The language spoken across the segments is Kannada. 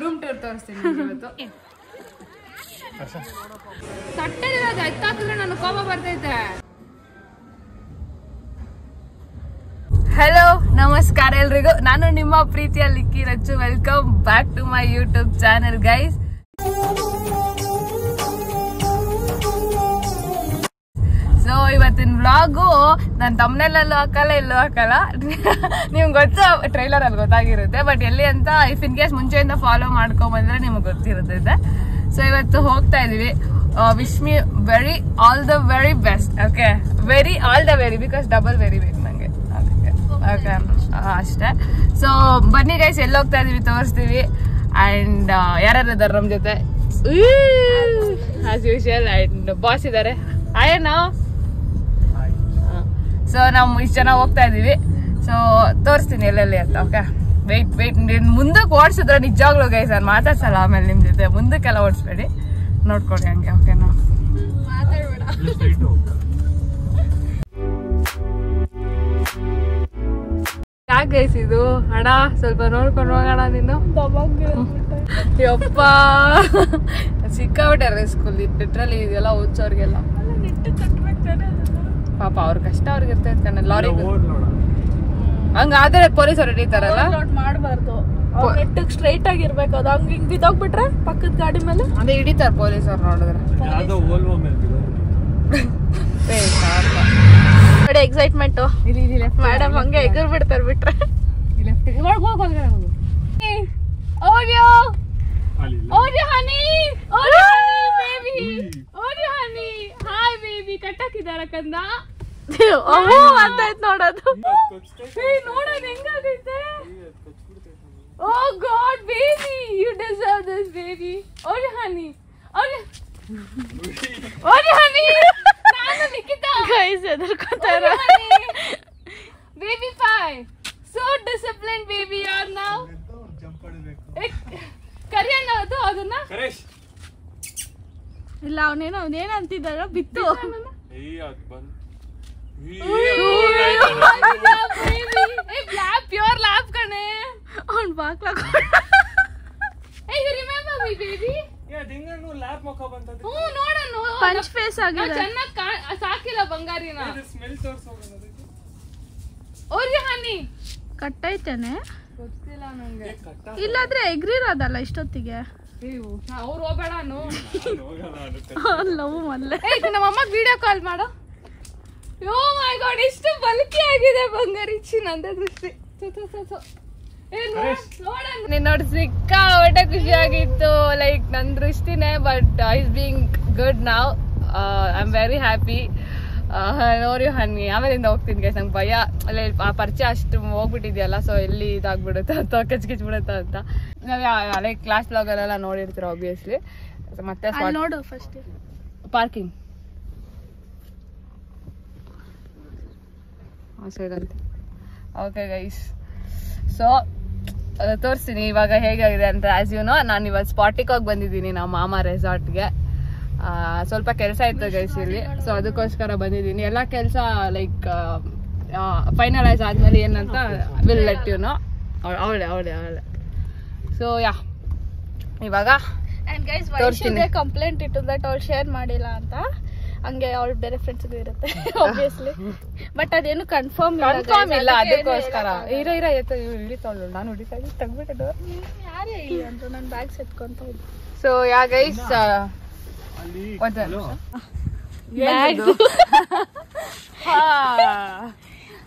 ರೂಮ್ ಟೂರ್ ತೋರಿಸ್ತೀನಿ ಇವತ್ತು. ತಟ್ಟೆಲಿರೋದು ಎತ್ತಾಕಿದ್ರೆ ನಾನು ಕೋಪ ಬರ್ತೈತೆ. ಹಲೋ ನಮಸ್ಕಾರ ಎಲ್ರಿಗೂ, ನಾನು ನಿಮ್ಮ ಪ್ರೀತಿಯ Likki Rachu. Welcome back to my YouTube channel guys. So ಇವತ್ತಿನ ವ್ಲಾಗು ನಾನು ತಮ್ಮನೆಲ್ಲೂ ಹಾಕಲ್ಲ, ಎಲ್ಲೂ ಹಾಕಲ್ಲ. ನಿಮ್ಗೆ ಗೊತ್ತು, ಟ್ರೈಲರ್ ಅಲ್ಲಿ ಗೊತ್ತಾಗಿರುತ್ತೆ. ಬಟ್ ಎಲ್ಲಿ ಅಂತ ಇಫ್ ಇನ್ ಕೇಸ್ ಮುಂಚೆಯಿಂದ ಫಾಲೋ ಮಾಡ್ಕೊಂಡ್ ಬಂದ್ರೆ ನಿಮ್ಗೆ ಗೊತ್ತಿರುತ್ತೆ. ಸೊ ಇವತ್ತು ಹೋಗ್ತಾ ಇದೀವಿ. Wish me very all the very best. Okay, very all the very, because double very ಬೇಕು ನಂಗೆ. ಓಕೆ ಅಷ್ಟೇ. ಸೊ ಬನ್ನಿ ಗೈಸ್, ಎಲ್ಲಿ ಹೋಗ್ತಾ ಇದೀವಿ ತೋರಿಸ್ತೀವಿ. ಅಂಡ್ ಯಾರ್ಯಾರಿದ್ದಾರೆ ನಮ್ ಜೊತೆ ಆಸ್ ಯೂಶುವಲ್. ಅಂಡ್ ಬಾಸ್ ಇದಾರೆ. ಆಯಣ್ಣ. ಸೊ ನಾವು ಇಷ್ಟು ಜನ ಹೋಗ್ತಾ ಇದೀವಿ. ಸೊ ತೋರಿಸ್ತೀನಿ ಎಲ್ಲೆಲ್ಲಿ ಅಂತ. ಓಕೆ, ವೆಯ್ಟ್ ಮುಂದಕ್ಕೆ ಓಡಿಸಿದ್ರೆ ನಿಜವಾಗ್ಲೂ ಗೈಸ್ ನಾನು ಮಾತಾಡ್ಸಲ್ಲ ಆಮೇಲೆ ನಿಮ್ ಜೊತೆ. ಮುಂದಕ್ಕೆಲ್ಲ ಓಡಿಸ್ಬೇಡಿ, ನೋಡ್ಕೊಳ್ಳಿ ಹಂಗೆ. ಓಕೆನಾ? ಯಾಕೆ ಗೈಸ್ ಇದು? ಅಣ್ಣ ಸ್ವಲ್ಪ ನೋಡ್ಕೊಂಡು ಹೋಗೋಣ. ನೀನು ಯಪ್ಪ ಸಿಕ್ಕಾಬಿಟ್ಟೆ ರಿಸ್ಕ್ ಲಿಟ್ರಲಿ ಇದೆಲ್ಲ ಓದಿಸೋರ್ಗೆಲ್ಲ. ಪಾಪ ಅವ್ರ ಕಷ್ಟ ಅವ್ರಿಗೆ ಇರ್ತೈತೆ ಕಣ. ಲಾರಿ ಹಂಗಾದ್ರೆ ಪೊಲೀಸ್ ಅವ್ರು ಹಿಡಿತಾರಲ್ಲ. ಮಾಡಬಾರ್ದು, ನೆಟ್ಟಿಗೆ ಸ್ಟ್ರೈಟ್ ಆಗಿರ್ಬೇಕು. ಅದು ಹಂಗ ಹಿಂಗ್ ಬಿದ್ದೋಗ್ಬಿಟ್ರೆ ಪಕ್ಕದ ಗಾಡಿ ಮೇಲೆ ಅದೇ ಹಿಡಿತಾರ ಪೊಲೀಸ್ ಅವ್ರು ನೋಡಿದ್ರೆ. ನೋಡಿ ಎಕ್ಸೈಟ್ಮೆಂಟ್ ಮೇಡಮ್ ಹಂಗೆ ಎಗರ್ ಬಿಡ್ತಾರೆ ಬಿಟ್ರೆ. ಕಟ್ಟಾಕಿದಾರ ಕಂದ ಅಂತಾಯ್ತು ನೋಡೋದು. ನೋಡೋದು ಹೆಂಗಾಗೈತೆ. Oh God, baby, you deserve this, baby. Oh, honey. Oh, honey. ನಾನು Nikhita. Guys, ಎದರ್ಕೊಂತಾರ. Baby pie. So disciplined, baby, you are now. Kariyanna ಅದು ಅದನ್ನ. ಇಲ್ಲ ಅವನೇನ ಅಂತಿದ್ದಾರ ಬಿತ್ತು. ಪ್ಯೂರ್ ಲ್ಯಾಬ್ ಕಣೆ. ಅವ್ನ್ ಬಾಕ್ಲ ಪಂಚ್ ಫೇಸ್ ಆಗಿದೆ. ಚೆನ್ನಾಗಿ ಸಾಕಿಲ್ಲ ಬಂಗಾರಿನ. ಅವ್ರಿಗೆ ಹನಿ ಕಟ್ಟೈತೇನೆ ಗೊತ್ತಿಲ್ಲ ನಂಗೆ. ಇಲ್ಲಾದ್ರೆ ಎಗ್ರಿರೋದಲ್ಲ ಇಷ್ಟೊತ್ತಿಗೆ. ಅವ್ರು ಹೋಗ್ಬೇಡ. ಲವ್ ಮಲ್ಲೆ. ನಮ್ಮಮ್ಮ ವಿಡಿಯೋ ಕಾಲ್ ಮಾಡು. ಓ ಮೈ ಗಾಡ್, ಇಷ್ಟು ಬಲ್ಕಿ ಆಗಿದೆ ಬಂಗಾರಿ. ನಂದೇ ದೃಷ್ಟಿ ನೀನ್ ನೋಡಿ ಸಿಕ್ಕಾಪಟ್ಟೆ ಖುಷಿ ಆಗಿತ್ತು. ಲೈಕ್ ನನ್ ದೃಷ್ಟಿನೇ, ಬಟ್ ಇಸ್ ಬೀಂಗ್ ಗುಡ್ ನಾವ್. I am very happy. ನೋಡಿ ಹನ್ನಿ ಆಮೇಲಿಂದ ಹೋಗ್ತೀನಿ ಗೈಸ್. ನಂಗೆ ಭಯ ಅಲ್ಲ, ಆ ಪರಿಚಯ ಅಷ್ಟು ಹೋಗ್ಬಿಟ್ಟಿದ್ಯಲ್ಲ. ಸೊ ಎಲ್ಲಿ ಇದಾಗ್ಬಿಡುತ್ತೆ ಅಥವಾ ಕಚ್ಕಿಚ್ಬಿಡುತ್ತೆ ಅಂತ. ನಾವು ಲೈಕ್ ಕ್ಲಾಸ್ ಲಾಗಲ್ಲೆಲ್ಲ ನೋಡಿರ್ತೀರ ಆಬ್ವಿಯಸ್ಲಿ. ಮತ್ತೆ ನೋಡು ಫಸ್ಟ್ ಪಾರ್ಕಿಂಗ್ ಸೈಡಂತೆ. ಓಕೆ ಗೈಸ್, ಸೊ ತೋರಿಸ್ತೀನಿ ಇವಾಗ ಹೇಗಾಗಿದೆ ಅಂತ. ಆಸ್ ಯು ನೋ, ನಾನು ಇವಾಗ ಸ್ಪಾಟಿಗೆ ಹೋಗಿ ಬಂದಿದ್ದೀನಿ ನಮ್ಮ ಮಾಮ ರೆಸಾರ್ಟ್ಗೆ. ಸ್ವಲ್ಪ ಕೆಲಸ ಇತ್ತು ಗೈಸ್ ಇಲ್ಲಿ. ಸೊ ಅದಕ್ಕೋಸ್ಕರ ಬಂದಿದ್ದೀನಿ. ಎಲ್ಲ ಕೆಲಸ ಲೈಕ್ ಫೈನಲೈಸ್ ಆದ್ಮೇಲೆ ಏನಂತ ವಿಲ್ ಲೆಟ್ ಯು ನೋ. ಅವಳೆ ಸೊ ಯಾ ಇವಾಗ ತೋರಿಸ್ತೀನಿ. ಕಂಪ್ಲೇಂಟ್ ಇಟ್ಟು ದಟ್ ಅವ್ಳು ಶೇರ್ ಮಾಡಿಲ್ಲ ಅಂತ. ಹಂಗೆ ಅವಳು ಬೇರೆ ಫ್ರೆಂಡ್ಸ್ಗೂ ಇರುತ್ತೆ ಆಬ್ವಿಯಸ್ಲಿ. ಬಟ್ ಅದೇನು ಕನ್ಫರ್ಮ್ ಇಲ್ಲ. ಅದಕ್ಕೋಸ್ಕರ ಹಿಡಿತಾಳು. ನಾನು ಹಿಡಿತಾ ಇದ್ದೀನಿ, ತೆಗ್ಬಿಟ್ಟು ಯಾರೇ ಇಲ್ಲ ಅಂತ ನನ್ನ ಬ್ಯಾಗ್ಸ್ ಎತ್ಕೊಂತ ಇದ್ದೆ. ಸೊ ಯಾ ಗೈಸ್,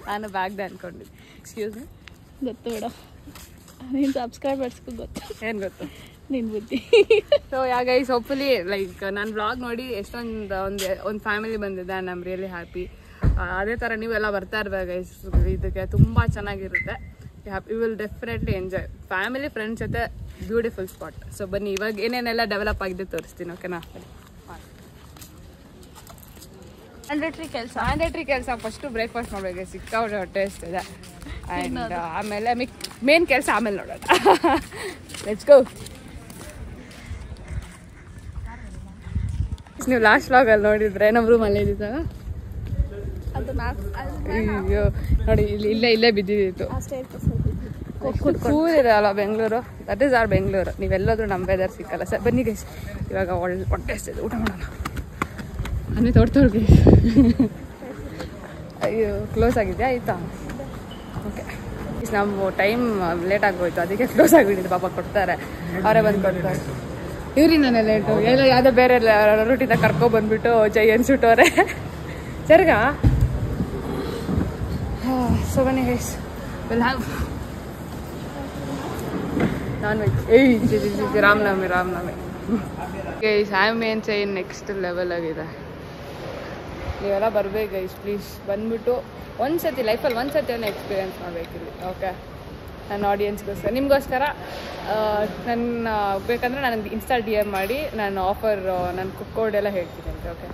ನಾನು ಬ್ಯಾಗ್ದೆ ಅನ್ಕೊಂಡಿದ್ದೆ. Excuse me. ಗೊತ್ತು ಬಿಡ, ನೀನು ಸಬ್ಸ್ಕ್ರೈಬರ್ಸ್ಗೂ ಗೊತ್ತು. ಏನು ಗೊತ್ತು ನಿನ್ ಬುದ್ಧಿ. So ya guys, hopefully like ನನ್ನ ವ್ಲಾಗ್ ನೋಡಿ ಎಷ್ಟೊಂದು ಒಂದು ಫ್ಯಾಮಿಲಿ ಬಂದಿದೆ. And I am really happy. ಅದೇ ಥರ ನೀವೆಲ್ಲ ಬರ್ತಾ ಇರ್ಬೇಕು ಗೈಸ್. ಇದಕ್ಕೆ ತುಂಬ ಚೆನ್ನಾಗಿರುತ್ತೆ. You will definitely enjoy. Family friends ಜೊತೆ ಬ್ಯೂಟಿಫುಲ್ ಸ್ಪಾಟ್. ಸೊ ಬನ್ನಿ, ಇವಾಗ ಏನೇನೆಲ್ಲ ಡೆವಲಪ್ ಆಗಿದೆ ತೋರಿಸ್ತೀನಿ. ಓಕೆನಾ? ಮ್ಯಾಂಡೇಟ್ರಿ ಕೆಲಸ ಫಸ್ಟು ಬ್ರೇಕ್ಫಾಸ್ಟ್ ಮಾಡಬೇಕು. ಸಿಕ್ಕಾಪಟ್ಟೆ ಹೊಟ್ಟೆ ಇದೆ. ಆ್ಯಂಡ್ ಆಮೇಲೆ ಮೇನ್ ಕೆಲಸ ಆಮೇಲೆ ನೋಡೋಣ. Let's go. ನೀವು ಲಾಸ್ಟ್ ವ್ಲಾಗಲ್ಲಿ ನೋಡಿದ್ರೆ ನಮ್ಮ ರೂಮಲ್ಲೇ ಇದ್ದಿದ್ದಾಗ ಅಯ್ಯೋ ನೋಡಿ, ಇಲ್ಲೇ ಬಿದ್ದಿತ್ತು. ಕೂಲ್ ಇರಲ್ಲ Bengaluru. That is our Bengaluru. ನೀವೆಲ್ಲೋದ್ರೂ ನಮ್ಮ ವೆದರ್ ಸಿಕ್ಕಲ್ಲ. ಸರ್ ಬನ್ನಿ ಗೈಸ್, ಇವಾಗ ಹೊಟ್ಟೆ ಹಸಿದೆ, ಊಟ ಮಾಡೋಣ. ಅನ್ನಿ ತೊಡ್ತೋಳ್ಗೆ. ಅಯ್ಯೋ ಕ್ಲೋಸ್ ಆಗಿದೆಯಾ? ಆಯಿತಾ, ಓಕೆ. ನಮ್ಮ ಟೈಮ್ ಲೇಟ್ ಆಗೋಯ್ತು, ಅದಕ್ಕೆ ಕ್ಲೋಸ್ ಆಗಿಬಿಟ್ಟಿದೆ. ಪಾಪ ಕೊಡ್ತಾರೆ, ಅವರೇ ಬಂದು ಕೊಡ್ತಾರೆ. ಇವ್ರಿ ನಾನೇ ಲೇಟು, ಎಲ್ಲ ಯಾವುದೋ ಬೇರೆ ರೂಟಿಂದ ಕರ್ಕೊಬಂದ್ಬಿಟ್ಟು ಜೈ ಅನ್ಸುಟ್ಟವ್ರೆ. ಜರ್ಗ ಸೊ ಬನ್ನಿ guys, will have non veg. Ramanavami guys. Have main chain next level ಆಗಿದೆ. ನೀವೆಲ್ಲ ಬರ್ಬೇಕು ಗೈಸ್, ಪ್ಲೀಸ್ ಬಂದ್ಬಿಟ್ಟು ಒಂದ್ಸತಿ ಲೈಫಲ್ಲಿ ಒಂದ್ಸತಿ ಎಕ್ಸ್ಪೀರಿಯನ್ಸ್ ಮಾಡಬೇಕಿಲ್ಲಿ. ಓಕೆ, ನನ್ನ ಆಡಿಯನ್ಸ್ಗೋಸ್ಕರ, ನಿಮಗೋಸ್ಕರ ನನ್ನ ಬೇಕಂದರೆ ನನಗೆ ಇನ್ಸ್ಟಾ DM ಮಾಡಿ, ನಾನು ಆಫರ್, ನನ್ನ ಕೋಡ್ ಎಲ್ಲ ಹೇಳ್ತೀನಿ ಅಂತ. ಓಕೆ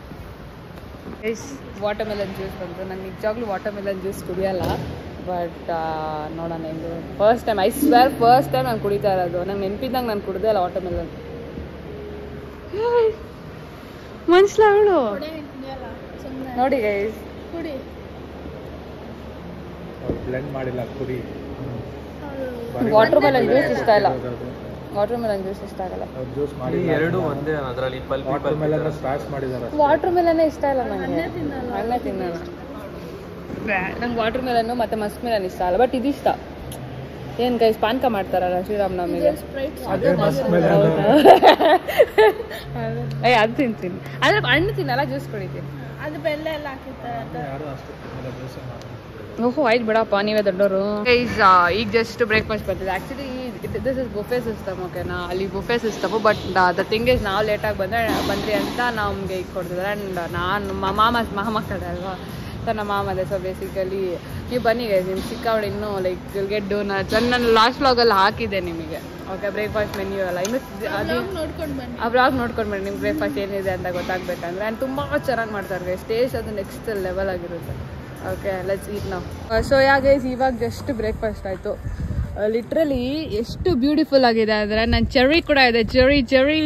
ಗೈಸ್, ವಾಟರ್ಮೆಲನ್ ಜ್ಯೂಸ್ ಬಂತು. ನಾನು ನಿಜವಾಗ್ಲೂ ವಾಟರ್ಮೆಲನ್ ಜ್ಯೂಸ್ ಕುಡಿಯಲ್ಲ, ಬಟ್ ನೋಡೋಣ ಹೆಂಗೆ. First time, I square first time ನಾನು ಕುಡಿತಾ ಇರೋದು. ನಂಗೆ ನೆನಪಿದ್ದಂಗೆ ನಾನು ಕುಡ್ದೇ ಇಲ್ಲ ವಾಟರ್ಮೆಲನ್. ಮನ್ಸ್ಲ ಅವಳು ನೋಡಿ ಗೈಸ್, ಕುಡಿ. ಬ್ಲೆಂಡ್ ಮಾಡಿಲ್ಲ, ಕುಡಿ. ವಾಟರ್ಮೆಲನ್ ಜ್ಯೂಸ್ ಇಷ್ಟ ಇಲ್ಲ. ವಾಟರ್ಮೆಲನ್ ಜ್ಯೂಸ್ ಇಷ್ಟ ಆಗಲ್ಲ. ಜ್ಯೂಸ್ ಮಾಡಿ ಎರಡು ಒಂದೇ, ಅದರಲ್ಲಿ ವಾಟರ್ಮೆಲನ್ ಸ್ಕ್ವಾಶ್ ಮಾಡಿದ್ದಾರೆ. ವಾಟರ್ಮೆಲನ್ ಇಷ್ಟ ಇಲ್ಲ ನನಗೆ, ಹಣ್ಣೆ ತಿನ್ನೋಣ. ನಂಗೆ ವಾಟರ್ಮೆಲನ್ನು ಮತ್ತು ಮಸ್ಕ್ ಮೆಲನ್ ಇಷ್ಟ ಅಲ್ಲ, ಬಟ್ ಇದಿಷ್ಟ. ಏನು ಗೈಸ್, ಪಾನಕ ಮಾಡ್ತಾರಲ್ಲ ಶ್ರೀರಾಮನವಮಿಗೆ, ಏ ಅದು ತಿಂತೀನಿ. ಆದರೆ ಹಣ್ಣು ತಿನ್ನಲ್ಲ, ಜ್ಯೂಸ್ ಕುಡಿತೀನಿ. ಅದು ಬೆಲ್ಲ ಎಲ್ಲ ಹಾಕಿರ್ತಾರೆ. ಓಹೋ ಆಯ್ತು ಬಿಡಪ್ಪ, ನೀವೇ ದೊಡ್ಡವರು. ಗೈಸ್, ಈಗ ಜಸ್ಟ್ ಬ್ರೇಕ್ಫಾಸ್ಟ್ ಬರ್ತಿದೆ. Actually this is ಬುಫೆ system. ಓಕೆನಾ, ಅಲ್ಲಿ ಬುಫೆ system. But the thing is, ನಾವು ಲೇಟಾಗಿ ಬಂದ್ರಿ ಅಂತ ನಮಗೆ ಈಗ ಕೊಡ್ತಿದ್ದಾರೆ. ಆ್ಯಂಡ್ ನಾನು ಮಾಮ ಕಡೆ ಅಲ್ವಾ, ಸೊ ನಮ್ಮ ಮಾಮದೆ. ಸೊ ಬೇಸಿಕಲಿ ನೀವು ಬನ್ನಿ ಗೈಸ್, ನಿಮ್ಗೆ ಸಿಕ್ಕಾವಳು ಇನ್ನೂ ಲೈಕ್ ಗೆಟ್ ಡೋನಟ್ಸ್. ನಾನು ಲಾಸ್ಟ್ ವ್ಲಾಗಲ್ಲಿ ಹಾಕಿದ್ದೆ ನಿಮಗೆ. ಓಕೆ, ಬ್ರೇಕ್ಫಾಸ್ಟ್ ಮೆನ್ಯೂ ಎಲ್ಲ ಇನ್ನೂ ಅದು ಆ ವ್ಲಾಗ್ ನೋಡ್ಕೊಂಡು ಬನ್ನಿ. ನಿಮ್ಗೆ ಬ್ರೇಕ್ಫಾಸ್ಟ್ ಏನಿದೆ ಅಂತ ಗೊತ್ತಾಗಬೇಕಂದ್ರೆ. ಆ್ಯಂಡ್ ತುಂಬ ಚೆನ್ನಾಗಿ ಮಾಡ್ತಾರೆ ಗೈಸ್, ಟೇಸ್ಟ್ ಅದು ನೆಕ್ಸ್ಟ್ ಲೆವೆಲ್ ಆಗಿರುತ್ತೆ. ಓಕೆ, ಲೆಟ್ಸ್ ಈಟ್ ನಾವು. ಸೊ ಯಾ ಗೈಸ್, ಇವಾಗ ಜಸ್ಟ್ ಬ್ರೇಕ್ಫಾಸ್ಟ್ ಆಯಿತು. ಲಿಟ್ರಲಿ ಎಷ್ಟು ಬ್ಯೂಟಿಫುಲ್ ಆಗಿದೆ ಅಂದರೆ, ನನ್ನ ಚೆರ್ರಿ ಕೂಡ ಇದೆ. Cherry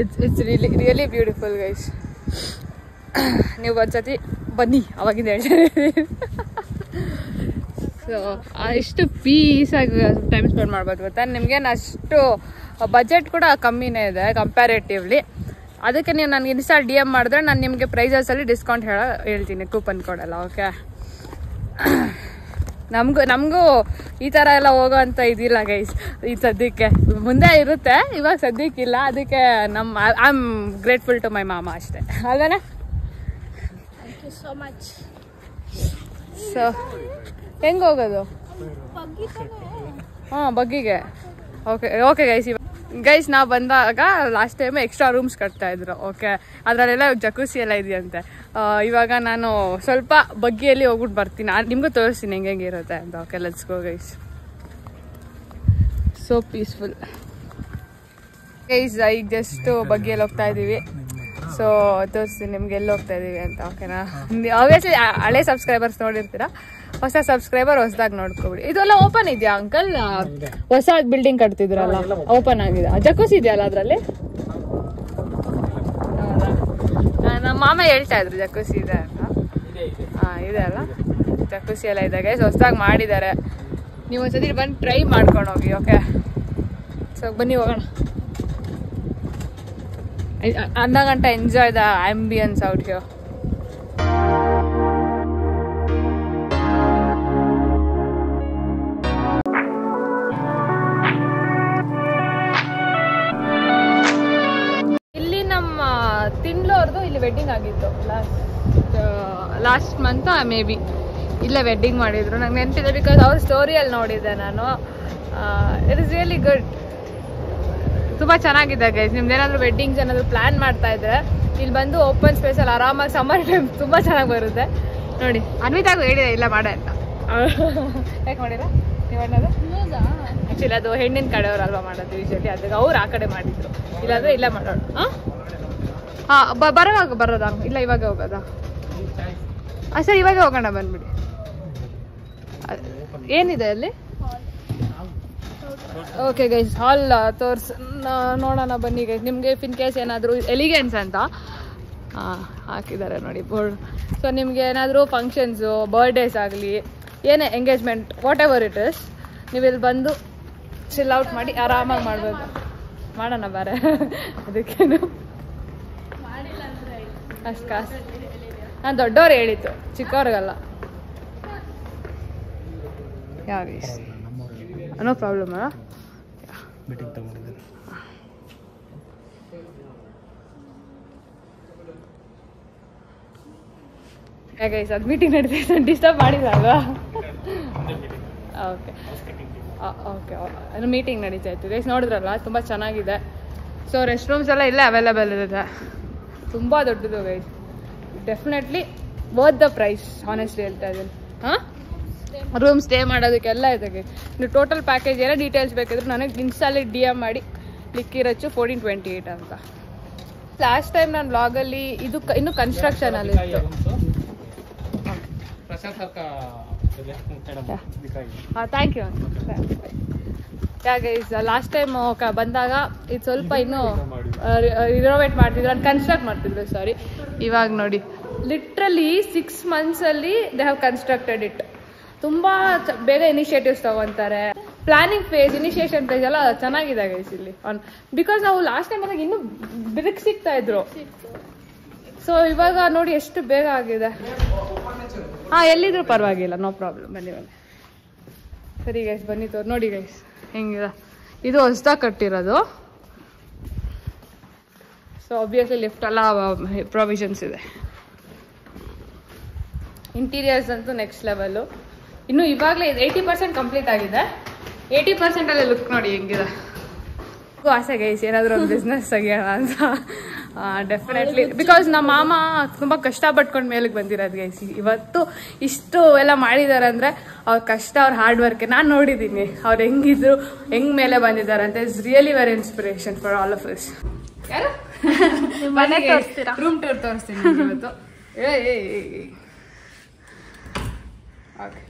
it's really beautiful guys. ನೀವು ಒಂದ್ಸತಿ ಬನ್ನಿ, ಅವಾಗಿಂದ ಹೇಳ್ತೀನಿ. ಸೊ ಎಷ್ಟು ಪೀಸಾಗಿ ಟೈಮ್ ಸ್ಪೆಂಡ್ ಮಾಡ್ಬೋದು ಗೊತ್ತಾ. ನಿಮಗೇನು ಅಷ್ಟು ಬಜೆಟ್ ಕೂಡ ಕಮ್ಮಿನೇ ಇದೆ ಕಂಪ್ಯಾರೇಟಿವ್ಲಿ. ಅದಕ್ಕೆ ನೀವು ನನಗೆ ಇನ್ಸ್ಟಾ DM ಮಾಡಿದ್ರೆ ನಾನು ನಿಮಗೆ ಪ್ರೈಸಸಲ್ಲಿ ಡಿಸ್ಕೌಂಟ್ ಹೇಳ್ತೀನಿ, ಕೂಪನ್ ಕೊಡಲ್ಲ. ಓಕೆ, ನಮಗೂ ಈ ಥರ ಎಲ್ಲ ಹೋಗೋ ಅಂತ ಇದಿಲ್ಲ ಗೈಸ್ ಈ ಸದ್ಯಕ್ಕೆ. ಮುಂದೆ ಇರುತ್ತೆ, ಇವಾಗ ಸದ್ಯಕ್ಕಿಲ್ಲ. ಅದಕ್ಕೆ I am grateful to my ಮಾಮ ಅಷ್ಟೇ, ಅಲ್ವೇನಾ? Thank you so much. So ಹೆಂಗೆ ಹೋಗೋದು? ಹಾಂ, ಬಗ್ಗಿಗೆ. ಓಕೆ ಗೈಸ್, ನಾವು ಬಂದಾಗ ಲಾಸ್ಟ್ ಟೈಮ್ ಎಕ್ಸ್ಟ್ರಾ ರೂಮ್ಸ್ ಕಟ್ತಾ ಇದ್ರು. ಓಕೆ, ಅದರಲ್ಲೆಲ್ಲ ಜಕೂಸಿ ಎಲ್ಲ ಇದೆಯಂತೆ. ಇವಾಗ ನಾನು ಸ್ವಲ್ಪ ಬಗ್ಗಿಯಲ್ಲಿ ಹೋಗ್ಬಿಟ್ಟು ಬರ್ತೀನಿ, ನಿಮಗೂ ತೋರಿಸ್ತೀನಿ ಹೆಂಗಿರುತ್ತೆ ಅಂತ. Okay, let's go guys. So peaceful guys. ಈಗ ಜಸ್ಟ್ ಬಗ್ಗಿಯಲ್ಲಿ ಹೋಗ್ತಾ ಇದ್ದೀವಿ. ಸೊ ತೋರಿಸ್ತೀನಿ ನಿಮ್ಗೆ ಎಲ್ಲಿ ಹೋಗ್ತಾ ಇದ್ದೀವಿ ಅಂತ. ಓಕೆನಾ, ಆಬ್ವಿಯಸ್ಲಿ ಹಳೆ ಸಬ್ಸ್ಕ್ರೈಬರ್ಸ್ ನೋಡಿರ್ತೀರಾ, ಹೊಸ ಸಬ್ಸ್ಕ್ರೈಬರ್ ಹೊಸದಾಗಿ ನೋಡ್ಕೊಬಿಡಿ. ಇದೆಲ್ಲ ಓಪನ್ ಇದೆಯಾ ಅಂಕಲ್? ಹೊಸ ಬಿಲ್ಡಿಂಗ್ ಕಟ್ತಿದ್ರಲ್ಲ, ಓಪನ್ ಆಗಿದೆ. ಜಕೂಸಿ ಇದೆಯಲ್ಲ ಅದರಲ್ಲಿ? ನಮ್ಮ ಮಾಮ ಹೇಳ್ತಾ ಇದ್ರು ಜಕೂಸಿ ಇದೆ ಅಂತ. ಹಾಂ, ಇದೆ ಅಲ್ಲ, ಜಕೂಸಿ ಎಲ್ಲ ಇದೆ ಗೈಸ್, ಹೊಸದಾಗಿ ಮಾಡಿದ್ದಾರೆ. ನೀವು ಒಂದ್ಸತಿ ಬಂದು ಟ್ರೈ ಮಾಡ್ಕೊಂಡು ಹೋಗಿ. ಓಕೆ, ಸೊ ಬನ್ನಿ ಹೋಗೋಣ. ಅರ್ಧ ಗಂಟೆ enjoy the ambience out here. ಇಲ್ಲಿ ನಮ್ಮ ತಿಂಡ್ಲವ್ರದ್ದು ಇಲ್ಲಿ ವೆಡ್ಡಿಂಗ್ ಆಗಿತ್ತು ಲಾಸ್ಟ್ ಮಂತ್ ಮೇ ಬಿ. ಇಲ್ಲೇ ವೆಡ್ಡಿಂಗ್ ಮಾಡಿದ್ರು, ನಂಗೆ ನೆನಪಿದೆ ಬಿಕಾಸ್ ಅವ್ರ ಸ್ಟೋರಿಯಲ್ಲಿ ನೋಡಿದ್ದೆ ನಾನು. ಇಟ್ ಇಸ್ ರಿಯಲಿ ಗುಡ್, ತುಂಬ ಚೆನ್ನಾಗಿದೆ ಗೈಸ್. ನಿಮ್ದು ಏನಾದರೂ ವೆಡ್ಡಿಂಗ್ಸ್ ಏನಾದರೂ ಪ್ಲ್ಯಾನ್ ಮಾಡ್ತಾ ಇದ್ರೆ ಇಲ್ಲಿ ಬಂದು ಓಪನ್ ಸ್ಪೇಸಲ್ಲಿ ಆರಾಮಾಗಿ ಸಮ್ಮರ್ ಟೈಮ್ ತುಂಬ ಚೆನ್ನಾಗಿ ಬರುತ್ತೆ. ನೋಡಿ, ಅನ್ವಿತಾಗೂ ಹೇಳಿದೆ ಇಲ್ಲ ಮಾಡ ಅಂತ. ಯಾಕೆ ಮಾಡಿಲ್ಲ ನೀವು ಅನ್ನೋದು? ಆ್ಯಕ್ಚುಲಿ ಅದು ಹೆಣ್ಣಿನ ಕಡೆಯವ್ರು ಅಲ್ವಾ ಮಾಡೋದು ಯೂಶಲಿ, ಅದಕ್ಕೆ ಅವ್ರು ಆ ಕಡೆ ಮಾಡಿದ್ರು. ಇಲ್ಲಾಂದರೆ ಇಲ್ಲೇ ಮಾಡೋಣ. ಹಾಂ, ಬರೋದಾ? ಇಲ್ಲ ಇವಾಗ ಹೋಗೋದಾ? ಸರ್ ಇವಾಗ ಹೋಗೋಣ, ಬಂದ್ಬಿಡಿ. ಏನಿದೆ ಅಲ್ಲಿ? ಓಕೆ ಗೈಸ್, ಹಾಲ್ ನೋಡೋಣ ಬನ್ನಿ ಗೈಸ್. ನಿಮಗೆ ಇನ್ ಕೇಸ್ ಏನಾದರೂ ಎಲಿಗೆನ್ಸ್ ಅಂತ ಹಾಕಿದ್ದಾರೆ ನೋಡಿ ಬೋರ್ಡ್. ಸೊ ನಿಮ್ಗೆ ಏನಾದರೂ ಫಂಕ್ಷನ್ಸು, ಬರ್ಡೇಸ್ ಆಗಲಿ, ಏನೇ engagement what ever it is, ನೀವು ಇಲ್ಲಿ ಬಂದು ಚಿಲ್ ಔಟ್ ಮಾಡಿ ಆರಾಮಾಗಿ ಮಾಡ್ಬೋದು. ಮಾಡೋಣ ಬೇರೆ ಅದಕ್ಕೇನು ಅಷ್ಟು ಕಾಸು. ನಾನು ದೊಡ್ಡವ್ರು ಹೇಳಿತ್ತು, ಚಿಕ್ಕವ್ರಿಗಲ್ಲ. ಯಾವ ನೋ ಪ್ರಾಬ್ಲಮ್ ಅಲ್ಲ. ಯಾಕೆ ಅದು ಮೀಟಿಂಗ್ ನಡೀತಾ ಡಿಸ್ಟರ್ಬ್ ಮಾಡಿದಲ್ವಾ? ಓಕೆ ಓಕೆ, ಅದು ಮೀಟಿಂಗ್ ನಡೀತಾ ಇತ್ತು ಗೈಸ್. ನೋಡಿದ್ರಲ್ಲ ತುಂಬ ಚೆನ್ನಾಗಿದೆ. ಸೊ ರೆಸ್ಟ್ ರೂಮ್ಸ್ ಎಲ್ಲ ಇಲ್ಲೇ ಅವೈಲೇಬಲ್ ಇದೆ, ತುಂಬ ದೊಡ್ಡದು guys. Definitely worth the price, honestly ಹೇಳ್ತಾ ಇದ್ದೀನಿ. ಹಾಂ, ರೂಮ್ ಸ್ಟೇ ಮಾಡೋದಕ್ಕೆಲ್ಲ ಇದೆ ಗೈಸ್. ನೀವು ಟೋಟಲ್ ಪ್ಯಾಕೇಜ್ ಏನೋ ಡೀಟೇಲ್ಸ್ ಬೇಕಿದ್ರೆ ನನಗೆ ಇನ್ಸ್ಟಾಲಿ DM ಮಾಡಿ ಲಿಕ್ಕಿರಚ್ಚು 1428 ಅಂತ. ಲಾಸ್ಟ್ ಟೈಮ್ ನಾನು ವ್ಲಾಗಲ್ಲಿ ಇದು ಇನ್ನೂ ಕನ್ಸ್ಟ್ರಕ್ಷನಲ್ಲಿ ಇತ್ತು. Thank you. ಯಾಕೆ ಲಾಸ್ಟ್ ಟೈಮ್ ಬಂದಾಗ ಇದು ಸ್ವಲ್ಪ ಇನ್ನೂ ರಿನೋವೇಟ್ ಮಾಡ್ತಿದ್ರು, ಅದು ಕನ್ಸ್ಟ್ರಕ್ಟ್ ಮಾಡ್ತಿದ್ರು, ಸಾರಿ. ಇವಾಗ ನೋಡಿ ಲಿಟ್ರಲಿ 6 monthsಲ್ಲಿ ದೇ ಹ್ಯಾವ್ ಕನ್ಸ್ಟ್ರಕ್ಟೆಡ್ ಇಟ್. ತುಂಬ ಬೇಗ ಇನಿಷಿಯೇಟಿವ್ಸ್ ತಗೊತಾರೆ. ಪ್ಲಾನಿಂಗ್ ಫೇಸ್, ಇನಿಷಿಯೇಷನ್ ಫೇಸ್ ಎಲ್ಲ ಚೆನ್ನಾಗಿದೆ ಗೈಸ್ ಇಲ್ಲಿ. ಬಿಕಾಸ್ ನಾವು ಲಾಸ್ಟ್ ಟೈಮ್ ಬಂದಾಗ ಇನ್ನೂ ಬಿರುಕು ಸಿಗ್ತಾ ಇದ್ರು. ಸೊ ಇವಾಗ ನೋಡಿ ಎಷ್ಟು ಬೇಗ ಆಗಿದೆ. ಹಾಂ, ಎಲ್ಲಿದ್ರು ಪರವಾಗಿಲ್ಲ, ನೋ ಪ್ರಾಬ್ಲಮ್. ಬನ್ನಿ ಬನ್ನಿ. ಸರಿ ಗೈಸ್, ಬನ್ನಿ ತೋರ್ ನೋಡಿ ಗೈಸ್ ಹೆಂಗಿದೆ. ಇದು ಹೊಸದಾಗಿ ಕಟ್ಟಿರೋದು. ಸೊ ಆಬ್ವಿಯಸ್ಲಿ ಲಿಫ್ಟ್ ಎಲ್ಲ ಪ್ರೊವಿಷನ್ಸ್ ಇದೆ. ಇಂಟೀರಿಯರ್ಸ್ ಅಂತೂ ನೆಕ್ಸ್ಟ್ ಲೆವೆಲ್ಲು. ಇನ್ನು ಇವಾಗಲೇ 80% ಕಂಪ್ಲೀಟ್ ಆಗಿದೆ. 80%ಅಲ್ಲಿ ಲುಕ್ ನೋಡಿ ಹೆಂಗಿದೆ. ಆಸೆ ಗೈಸ್ ಏನಾದರೂ ಒಂದು ಬಿಸ್ನೆಸ್ ತೆಗಿಯೋಣ ಅಂತ. ಡೆಫಿನೆಟ್ಲಿ, ಬಿಕಾಸ್ ನಮ್ಮ ಮಾಮ ತುಂಬ ಕಷ್ಟಪಟ್ಕೊಂಡು ಮೇಲಕ್ಕೆ ಬಂದಿರೋದು ಗೈಸ್. ಇವತ್ತು ಇಷ್ಟು ಎಲ್ಲ ಮಾಡಿದ್ದಾರೆ ಅಂದರೆ ಅವ್ರ ಕಷ್ಟ, ಅವ್ರ ಹಾರ್ಡ್ ವರ್ಕ್ ನಾನು ನೋಡಿದ್ದೀನಿ. ಅವ್ರು ಹೆಂಗಿದ್ರು, ಹೆಂಗ್ ಮೇಲೆ ಬಂದಿದ್ದಾರೆ ಅಂತ. It's really very inspiration for all of us. ಯಾರು ರೂಮ್ ಟೂರ್ ತೋರಿಸ್ತೀನಿ ಇವತ್ತು. ಓಕೆ,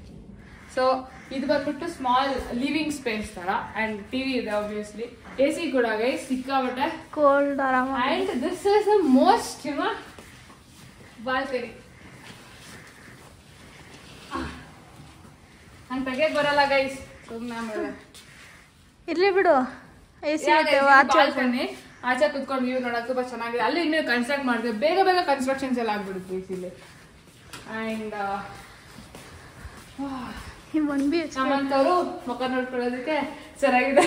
ಸೊ ಇದು ಬಂದ್ಬಿಟ್ಟು ಸ್ಮಾಲ್ ಲಿವಿಂಗ್ ಸ್ಪೇಸ್ ತರ. ಅಂಡ್ ಟಿವಿ ಇದೆ ಆಬ್ವಿಯಸ್ಲಿ. AC ಕೂಡ ಗೈಸ್ ಸಿಕ್ಕಾಬಟ್ಟೆ ಕೋಲ್ಡ್ ಆರಾಮ. And this is the most balcony. ಹಂಗೆ ತೆಗೆಯಕ್ ಬರಲ್ಲ ಗೈಸ್, ಸುಮ್ಮನೆ ಇರ್ಲಿ ಬಿಡು. AC ಆಚೆ ಕುತ್ಕೊಂಡು ವ್ಯೂ ನೋಡಕ್ ತುಂಬಾ ಚೆನ್ನಾಗಿದೆ. ಅಲ್ಲಿ ಇನ್ನೂ ಕನ್ಸ್ಟ್ರಕ್ಟ್ ಮಾಡಿದ್ರೆ ಬೇಗ ಬೇಗ ಕನ್ಸ್ಟ್ರಕ್ಷನ್ಸ್ ಎಲ್ಲ ಆಗ್ಬಿಡುತ್ತೆ ಇಲ್ಲಿ. ಅಂಡ್ ನಮ್ಮಂತವ್ರು ಮುಖ ನೋಡ್ಕೊಳ್ಳೋದಕ್ಕೆ ಚೆನ್ನಾಗಿದೆ.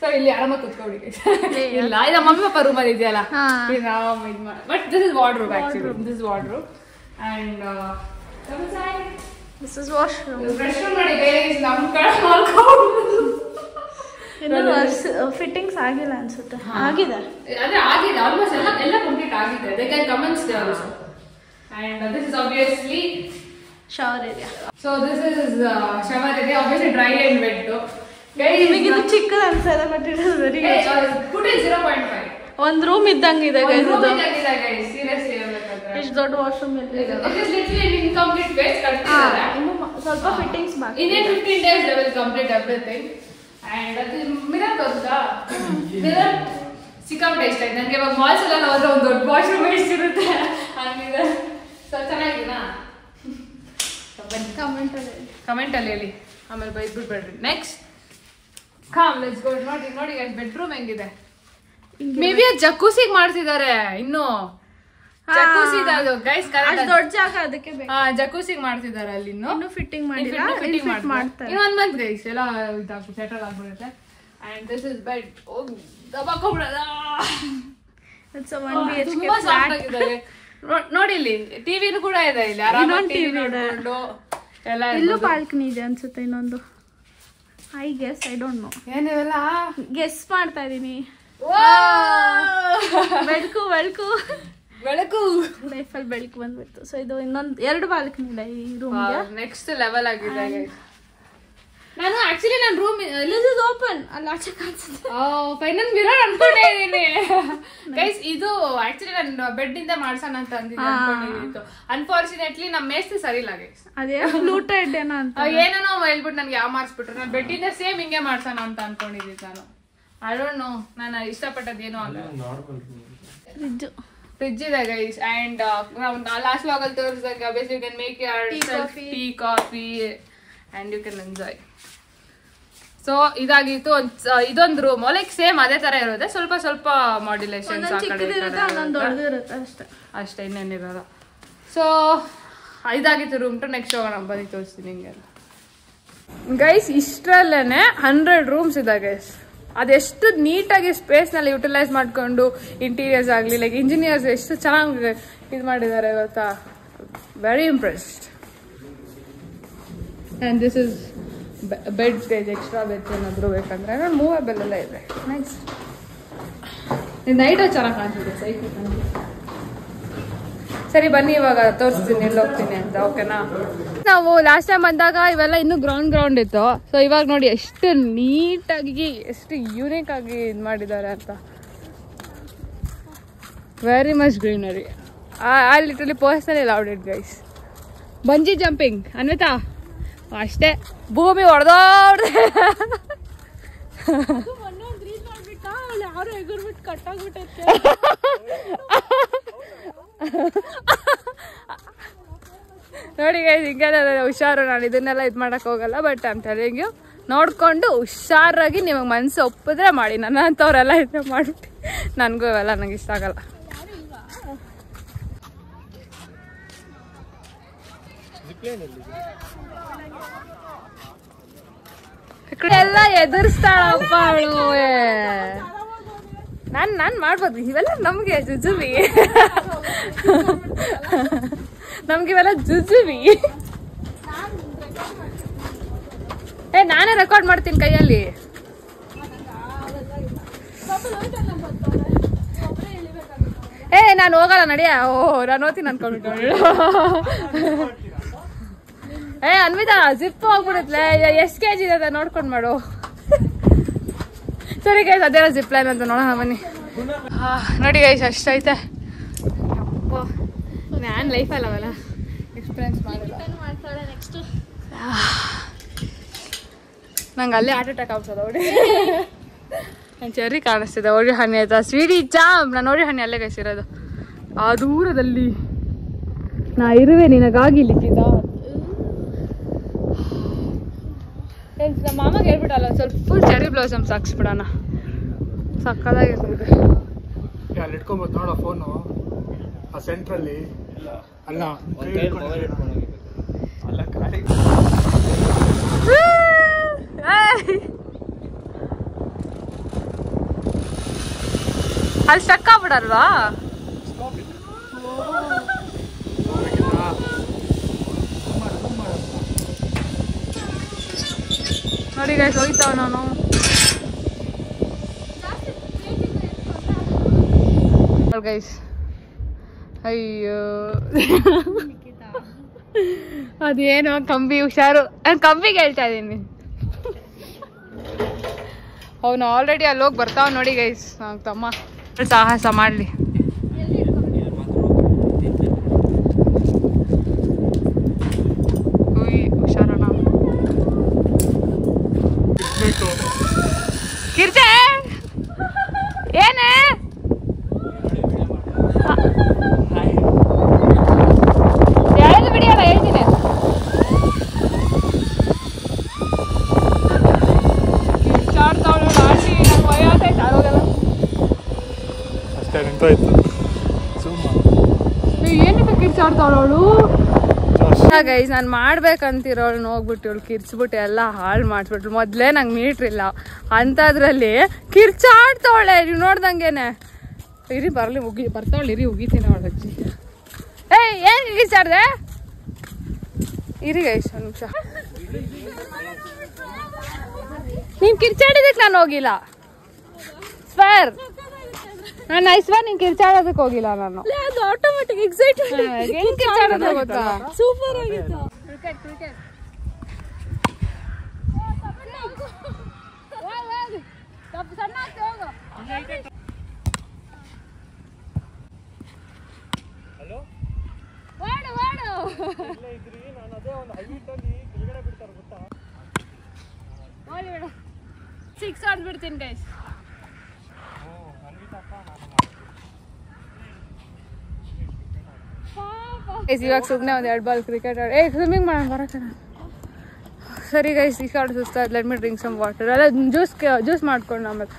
ಸೊ ಇಲ್ಲಿ ಆರಾಮಾಗಿ ಕುತ್ಕೊಳ್ಳಿ. ಇಲ್ಲ, ಇದು ಮಮ್ಮಿ ಪಪ್ಪ ರೂಮಲ್ಲಿ ಇದೆಯಲ್ಲ, but this is wardrobe actually. This is wardrobe and this is washroom. Restroom ನೋಡಿ ಗೈಸ್, ನಮ್ಮ ಕಡೆ ಮಾಡ್ಕೊಂಡು ಫಿಟ್ಟಿಂಗ್ಸ್ ಆಗಿಲ್ಲ ಅನ್ಸುತ್ತೆ. ಆಗಿದೆ, ಅದೇ ಆಗಿದೆ, ಆಲ್ಮೋಸ್ಟ್ ಎಲ್ಲ ಕಂಪ್ಲೀಟ್ ಆಗಿದೆ. They can comments there also. And this is obviously shower area. So this is shower area, obviously dry and wet. ನಿಮಗೆ ಇದು ಚಿಕ್ಕದ ಅನ್ಸಲ್ಲ, but it is very put in 0.5. ಒಂದು ರೂಮ್ ಇದ್ದಂಗಿದೆ ಗೈಸ್. ಇದು ಸೀರಿಯಸ್ಲಿ ಹೇಳ್ಬೇಕಂದ್ರೆ ಇಷ್ಟು ದೊಡ್ಡ ವಾಶ್ರೂಮ್ ಇದೆ. It is literally incomplete base ಕಟ್ಟಿದ್ದಾರೆ. ಇನ್ನು ಸ್ವಲ್ಪ ಫಿಟ್ಟಿಂಗ್ಸ್ ಬಾಕಿ. In 15 days they will complete everything. And ಅದು ಮಿರರ್ ತೋರಿಸ್ತಾ ಮಿರರ್ ಸಿಕ್ಕಾಪಟ್ಟೆ ಇಷ್ಟ ಆಯ್ತು ನನಗೆ. ಇವಾಗ ಮಾಲ್ಸ್ ಎಲ್ಲ ಹೋದ್ರೆ ಒಂದು ದೊಡ್ಡ ವಾಶ್ರೂಮ್ ಇರುತ್ತೆ ಹಂಗಿದೆ. ಸೊ ಚೆನ್ನಾಗಿದೆನಾ? ಕಮೆಂಟಲ್ಲಿ ಹೇಳಿ, ಆಮೇಲೆ ಬೈದ್ಬಿಡ್ಬೇಡ್ರಿ. Next let's go. ನೋಡಿ ಬೆಡ್ರೂಮ್ ಹೆಂಗಿದೆ. ಮೇ ಬಿ ಅದು ಜಕೂಸಿಗೆ ಮಾಡ್ತಿದ್ದಾರೆ ಇನ್ನು. ಜಕೂಸಿ ಅದು ಗೈಸ್, ದೊಡ್ಡ ಜಾಗ ಅದಕ್ಕೆ ಜಕೂಸಿಗೆ ಮಾಡ್ತಿದ್ದಾರೆ ಅಲ್ಲಿ. ಇನ್ನು ಫಿಟ್ಟಿಂಗ್ ಮಾಡಿಲ್ಲ, ಮಾಡ್ತಾರೆ. ಇನ್ನು 1 month ಗೈಸ್ ಎಲ್ಲ ಸೆಟಲ್ ಆಗ್ಬಿಡುತ್ತೆ. And this is bed. ದಬಾಕೊಂಡ್ಬಿಡೋದ. ಇಟ್ಸ್ ಅ 1 BHK ತುಂಬಾ ಸಾಫ್ಟ್ ಆಗಿದೆ. ನೋಡಿ ಇಲ್ಲಿ ಟಿವಿನೂ ಕೂಡ ಇದೆ. ಇಲ್ಲಿ ಆರಾಮಾಗಿ ಟಿವಿ ನೋಡ್ಕೊಂಡು ಎಲ್ಲ. ಇಲ್ಲೂ ಬಾಲ್ಕನಿ ಇದೆ ಅನ್ಸುತ್ತೆ ಇನ್ನೊಂದು. I guess, I don't know. ಏನಿವೆಲ್ಲ ಗೆಸ್ ಮಾಡ್ತಾ ಇದೀನಿ. ಬೆಳಕು ಲೈಫಲ್ಲಿ ಬೆಳಕು ಬಂದ್ಬಿಡ್ತು. ಸೊ ಇದು ಇನ್ನೊಂದು 2 ಬಾಲ್ಕನಿ ಇದೆ ಈ ರೂಮ್ಗೆ. ನೆಕ್ಸ್ಟ್ ಲೆವೆಲ್ ಆಗಿದೆ. ನಾನು ಆಕ್ಚುಲಿ ನನ್ನ ರೂಮ್ ಓಪನ್ ಅಲ್ಲಿ ಆಚೆ ಕಾಣಿಸುತ್ತೆ. ಫೈನಲ್ ಮಿರರ್ ಅನ್ಕೊಂಡೇ ಇದೀನಿ ಗೈಸ್. ಇದು ಆಕ್ಚುಲಿ ನಾನು ಬೆಡ್ ಇಂದ ಮಾಡ್ಸೋಣ ಅಂತ ಅಂದಿದ್ದು. ಅನ್ಫಾರ್ಚುನೇಟ್ಲಿ ನಮ್ಮ ಮೇಸ್ತ್ರಿ ಸರಿ ಇಲ್ಲ ಗೈಸ್. ಅದೇ ಫ್ಲೂಟೆಡ್ ಏನೋ ಅಂತ ಏನೇನೋ ಹೇಳ್ಬಿಟ್ಟು ನನ್ಗೆ ಯಾವ ಮಾಡಿಸ್ಬಿಟ್ರು. ನಾನು ಬೆಡ್ ಇಂದ ಸೇಮ್ ಹಿಂಗೆ ಮಾಡ್ಸೋಣ ಅಂತ ಅನ್ಕೊಂಡಿದ್ದೀನಿ ನಾನು. ಐ ಡೋಂಟ್ ನೋ, ನಾನು ಇಷ್ಟಪಟ್ಟದ್ದು ಏನೋ ಅಲ್ಲ. ಫ್ರಿಡ್ಜ್ ಇದೆ ಗೈಸ್. ಅಂಡ್ ಲಾಸ್ಟ್ ವ್ಲಾಗಲ್ಲಿ ತೋರಿಸಿದಾಗ obviously you can make your tea, coffee and you can enjoy. So ಇದಾಗಿತ್ತು. ಇದೊಂದು ರೂಮ್ ಲೈಕ್ ಸೇಮ್ ಅದೇ ತರ ಇರುತ್ತೆ, ಸ್ವಲ್ಪ ಸ್ವಲ್ಪ ಮಾಡ್ಯುಲೇಷನ್ಸ್ ಆ ಕಡೆ ಅಷ್ಟೇ, ಇನ್ನೇನಿರಲ್ಲ. ಸೊ ಇದಾಗಿತ್ತು ರೂಮ್ ಟು. ನೆಕ್ಸ್ಟ್ ಹೋಗೋಣ ಬನ್ನಿ ತೋರಿಸ್ತೀನಿ ಹಿಂಗೆಲ್ಲ ಗೈಸ್. ಇಷ್ಟರಲ್ಲೇನೆ 100 ರೂಮ್ಸ್ ಇದೆ ಗೈಸ್. ಅದೆಷ್ಟು ನೀಟಾಗಿ ಸ್ಪೇಸ್ನಲ್ಲಿ ಯುಟಿಲೈಸ್ ಮಾಡಿಕೊಂಡು ಇಂಟೀರಿಯರ್ಸ್ ಆಗಲಿ ಲೈಕ್ ಇಂಜಿನಿಯರ್ಸ್ ಎಷ್ಟು ಚೆನ್ನಾಗಿ ಇದು ಮಾಡಿದ್ದಾರೆ ಗೊತ್ತಾ. Very impressed. And this is bed stage, extra bed ಏನಾದರೂ ಬೇಕಂದ್ರೆ ಮೂವೇಬಲ್ ಎಲ್ಲ ಇದೆ. ನೈಸ್. ನೈಟ್ ಚೆನ್ನಾಗಿ ಕಾಣ್ತಿದೆ, ಸೈಕಲ್ ಕಾಣ್ತಿದೆ. ಸರಿ ಬನ್ನಿ ಇವಾಗ ತೋರಿಸ್ತೀನಿ ಎಲ್ಲಿ ಹೋಗ್ತೀನಿ ಅಂತ, ಓಕೆನಾ. ನಾವು ಲಾಸ್ಟ್ ಟೈಮ್ ಬಂದಾಗ ಇವೆಲ್ಲ ಇನ್ನೂ ಗ್ರೌಂಡ್ ಇತ್ತು. ಸೊ ಇವಾಗ ನೋಡಿ ಎಷ್ಟು ನೀಟಾಗಿ ಎಷ್ಟು ಯೂನಿಕ್ ಆಗಿ ಇದು ಮಾಡಿದ್ದಾರೆ ಅಂತ. Very much greenery. I literally personally loved it guys. Bungee jumping Anvita ಅಷ್ಟೇ, ಭೂಮಿ ಹೊಡೆದೋಡ್ದೆ. ನೋಡಿ ಗೈಸ್ ಹಿಂಗೆಲ್ಲ ಹುಷಾರು. ನಾನು ಇದನ್ನೆಲ್ಲ ಇದು ಮಾಡಕ್ ಹೋಗಲ್ಲ, but I am telling you, ನೋಡ್ಕೊಂಡು ಹುಷಾರಾಗಿ ನಿಮಗೆ ಮನಸ್ಸು ಒಪ್ಪಿದ್ರೆ ಮಾಡಿ. ನನ್ನ ಅಂಥವ್ರೆಲ್ಲ ಇದನ್ನ ಮಾಡ್ಬಿಟ್ಟು ನನಗೂ ಇವೆಲ್ಲ ನಂಗೆ ಇಷ್ಟ ಆಗಲ್ಲ. ಎಲ್ಲ ಎದುರಿಸ್ತಾಳಪ್ಪ ಅವಳು. ನಾನು ಮಾಡ್ಬೋದು ಇವೆಲ್ಲ, ನಮಗೆ ಜುಜುಬಿ, ನಮ್ಗಿವೆಲ್ಲ ಜುಜುಬಿ. ನಾನೇ ರೆಕಾರ್ಡ್ ಮಾಡ್ತೀನಿ ಕೈಯಲ್ಲಿ. ನಾನು ಹೋಗಲ್ಲ ನಡಿಯ. ನಾನು ಓದ್ತೀನಿ ಅನ್ಕೊಂಡ್ಬಿಟ್ಟು. ಅನ್ವಿತಾ ಜಿಪ್ ಹೋಗ್ಬಿಡುತ್ತಲೆ, ಎಷ್ಟು kg ಇದೆ ನೋಡ್ಕೊಂಡು ಮಾಡು. ಸರಿ ಗೈಸ್, ಅದೇನೋ ಜಿಪ್ ಲೈನ್ ಅಂತ ನೋಡೋಣ ಬನ್ನಿ. ನೋಡಿ ಗೈಸ್ ಅಷ್ಟೈತೆ. ನಾನು ಲೈಫಲ್ಲಿ ಅವೆಲ್ಲ ಎಕ್ಸ್ಪೀರಿಯನ್ಸ್ ಮಾಡಿಲ್ಲ. ನಂಗೆ ಅಲ್ಲೇ ಹಾರ್ಟ್ ಅಟ್ಯಾಕ್ ಆಗ್ತದೆ. ನೋಡಿ ನನ್ನ ಚೆರ್ರಿ ಕಾಣಿಸ್ತಿದೆ. ಓಡಿ ಹಣ್ಣಿ ಆಯ್ತಾ, ಸ್ವೀಡಿ ಚಾಮ್. ನಾನು ಓಡಿ ಹಣ್ಣಿ ಅಲ್ಲೇ ಗೈಸಿರೋದು ಆ ದೂರದಲ್ಲಿ. ನಾ ಇರುವೆ ನಿನಗಾಗಿ ಲಿಕ್ಕಿದ. ನಮ್ಮ ಮಾಮಗೆ ಹೇಳ್ಬಿಟ್ಟಲ್ಲ ಸ್ವಲ್ಪ ಫುಲ್ ಚೆರಿ ಬ್ಲೌಸಮ್ಸ್ ಹಾಕ್ಸ್ಬಿಡೋಣ, ಸಕ್ಕದಾಗಿರ್ತದೆ. ಅಲ್ಲಿ ಇಟ್ಕೊಂಬೋದು ನೋಡೋ ಫೋನು ಆ ಸೆಂಟ್ರಲ್ಲಿ. ಅಲ್ಲ ಅಲ್ಲಿ ಸ್ಟಕ್ ಆಗ್ಬಿಡಲ್ವಾ? ನೋಡಿ ಗೈಸ್ ಹೋಯ್ತಾವ ನಾನು. ಗೈಸ್ ಅಯ್ಯೋ ಅದೇನೋ ಕಂಬಿ ಹುಷಾರು. ನಾನು ಕಂಬಿಗೆ ಹೇಳ್ತಾ ಇದ್ದೀನಿ. ಅವನು ಆಲ್ರೆಡಿ ಅಲ್ಲಿ ಹೋಗಿ ಬರ್ತಾವ ನೋಡಿ ಗೈಸ್. ತಮ್ಮ ಸಾಹಸ ಮಾಡಲಿ. ಹುಷಾರಣ ಕಿರ್ಚೆ ಏನೇ ಯಾರು ಬಿಡಿಯಲ್ಲ ಹೇಳ್ತೀನಿ. ಕಿರ್ಚಾಡ್ತಾವಳು ರಾಶಿ. ನಂಗೆ ವಯಸ್ಸಾಯ್ತು ಆರೋಗಲ್ಲ ಅಷ್ಟೇ ನಿಂತೋಯ್ತು. ಏನಕ್ಕೆ ಕಿರ್ಚಾಡ್ತಾವಳು ಗೈಸ್? ನಾನು ಮಾಡ್ಬೇಕಂತಿರೋಳು ಹೋಗ್ಬಿಟ್ಟು ಇವಳು ಕಿರ್ಚ್ಬಿಟ್ಟು ಎಲ್ಲ ಹಾಳು ಮಾಡಿಸ್ಬಿಟ್ರು. ಮೊದಲೇ ನಂಗೆ ಮೀಟ್ರಿಲ್ಲ ಅಂಥದ್ರಲ್ಲಿ ಕಿರ್ಚಾಡ್ತಾವಳೆ. ನೀವು ನೋಡ್ದಂಗೆನೆ. ಇರಿ ಬರಲಿ ಬರ್ತಾವಳು. ಇರಿ ಉಗಿತೀನಿ ಅವಳು ಹಚ್ಚಿ. ಏನು ಕಿರ್ಚಾಡ್ದೆ? ಇರಿ ಗೈಸ್ ಒಂದು ನಿಮಿಷ. ನೀನು ಕಿರ್ಚಾಡಿದಕ್ಕೆ ನಾನು ಹೋಗಿಲ್ಲ ಸ್ವರ್. ನಾನು ಐಸ್ವಾ ನೀನು ಕಿರ್ಚಾಡೋದಕ್ಕೆ ಹೋಗಿಲ್ಲ. ನಾನು ಆಟೋಮೆಟಿಕ್ ಎಕ್ಸೈಟೆಡ್. ಹೆಂಗ್ ಕಿರ್ಚಾಡೋದು ಗೊತ್ತಾ? ಸೂಪರ್ ಆಗಿತ್ತು. ಕ್ರಿಕೆಟ್ ಸಿಕ್ಸ್ ಆಡ್ಬಿಡ್ತೀನಿ ಗೈಸ್. ಇವಾಗ ಸುಮ್ಮನೆ ಒಂದು 2 ಬಾಲ್ ಕ್ರಿಕೆಟ್ ಆಡಿ ಸ್ವಿಮ್ಮಿಂಗ್ ಮಾಡೋಣ ಬರೋಕೆ. ಸರಿ ಗೈಸ್, ಈ ಕಾಡು ಸುಸ್ತಾಯ್ತು. Let me drink some water. ಅಲ್ಲ ಜ್ಯೂಸ್ ಮಾಡ್ಕೊಂಡು ಆಮೇಲೆ